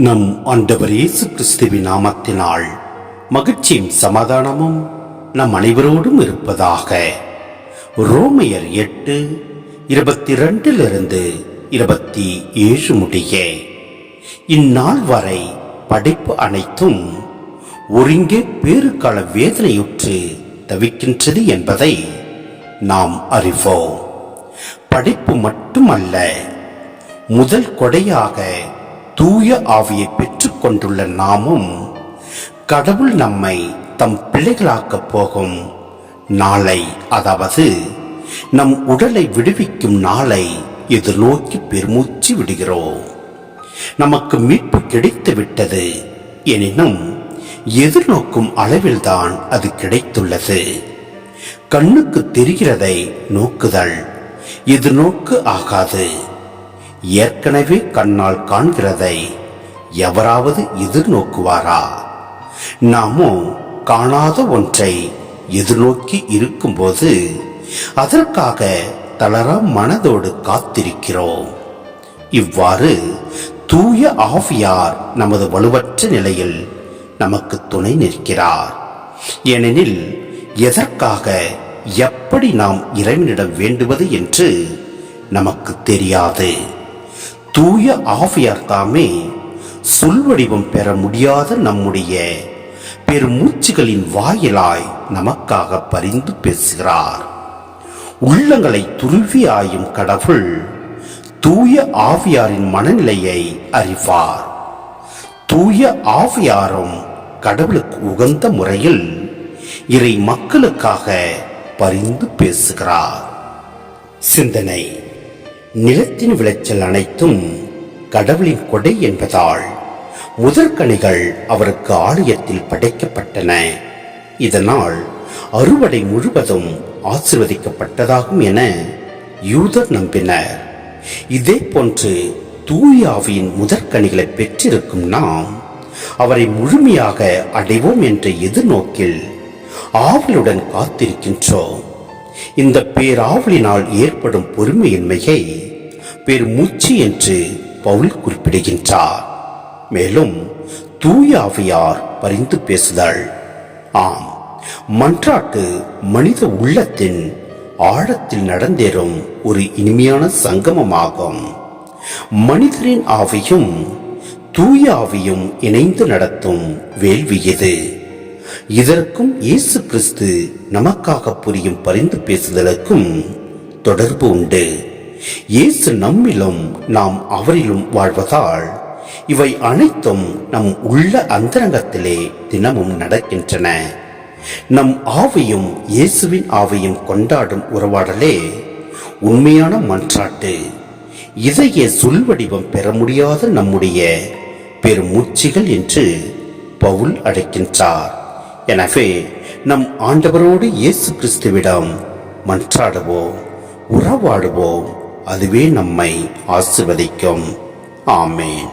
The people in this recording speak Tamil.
நம் ஆண்டவர் இயேசு கிறிஸ்துவின் நாமத்தினால் மகிழ்ச்சியும் சமாதானமும் நம் அனைவரோடும் இருப்பதாக. ரோமையர் 8:22 27 முடிய இந்நாள் வரை படைப்பு அனைத்தும் ஒருங்கே பேறுகால வேதனையுற்று தவிக்கின்றது என்பதை நாம் அறிவோம். படைப்பு மட்டுமல்ல, முதல் கொடையாக தூய ஆவியை பெற்றுக் கொண்டுள்ள நாமும் கடவுள் நம்மை தம் பிள்ளைகளாக்கப் போகும் நாளை, அதாவது நம் உடலை விடுவிக்கும் நாளை எதிர்நோக்கி பெருமூச்சு விடுகிறோம். நமக்கு மீட்பு கிடைத்து விட்டது எனினும் எதிர்நோக்கும் அளவில்தான் அது கிடைத்துள்ளது. கண்ணுக்கு தெரிகிறதை நோக்குதல் எதிர்நோக்கு ஆகாது. ஏற்கனவே கண்ணால் காண்கிறதை எவராவது எதிர்நோக்குவாரா? நாமோ காணாத ஒன்றை எதிர்நோக்கி இருக்கும்போது அதற்காக தளரா மனதோடு காத்திருக்கிறோம். இவ்வாறு தூய ஆவியார் நமது வலுவற்ற நிலையில் நமக்கு துணை நிற்கிறார். ஏனெனில் எதற்காக எப்படி நாம் இறைவனிடம் வேண்டுவது என்று நமக்கு தெரியாது. தூய ஆவியார் தாமே சொல்வடிவம் பெற முடியாத நம்முடைய பெருமூச்சுகளின் வாயிலாய் நமக்காக பரிந்து பேசுகிறார். உள்ளங்களை துருவி ஆயும் கடவுள் தூய ஆவியாரின் மனநிலையை அறிவார். தூய ஆவியாரும் கடவுளுக்கு உகந்த முறையில் இறை மக்களுக்காக பரிந்து பேசுகிறார். சிந்தனை: நிலத்தின் விளைச்சல் அனைத்தும் கடவுளின் கொடை என்பதால் முதற்கனிகள் அவருக்கு ஆலயத்தில் படைக்கப்பட்டன. இதனால் அறுவடை முழுவதும் ஆசீர்வதிக்கப்பட்டதாகும் என யூதர் நம்பினர். இதே போன்று தூய ஆவியின் முதற்கனிகளை பெற்றிருக்கும் நாம் அவரை முழுமையாக அடைவோம் என்ற எதிர்நோக்கில் ஆவலுடன் காத்திருக்கின்றோம். இந்த பேராவலினால் ஏற்படும் பொறுமையின்மையை பெருமூச்சு என்று பவுல் குறிப்பிடுகின்றார். மேலும் தூய ஆவியார் பரிந்து பேசுதல், ஆம், மன்றாட்டு மனித உள்ளத்தின் ஆழத்தில் நடந்தேறும் ஒரு இனிமையான சங்கமமாகும். மனிதரின் ஆவியும் தூய ஆவியும் இணைந்து நடத்தும் வேள்வி இது. இதற்கும் இயேசு கிறிஸ்து நமக்காக புரியும் பரிந்து பேசுதலுக்கும் தொடர்பு உண்டு. இயேசு நம்மிலும் நாம் அவரிலும் வாழ்வதால் இவை அனைத்தும் நம் உள்ள அந்தரங்கத்திலே தினமும் நடக்கின்றன. நம் ஆவியும் இயேசுவின் ஆவியும் கொண்டாடும் உறவாடலே உண்மையான மன்றாட்டு. இதையே சொல்வடிவம் பெற முடியாத நம்முடைய பெருமூச்சுகள் என்று பவுல் அழைக்கின்றார். எனவே நம் ஆண்டவரோடு இயேசு கிறிஸ்துவிடம் மன்றாடுவோம், உறவாடுவோம். அதுவே நம்மை ஆசீர்வதிக்கும். ஆமென்.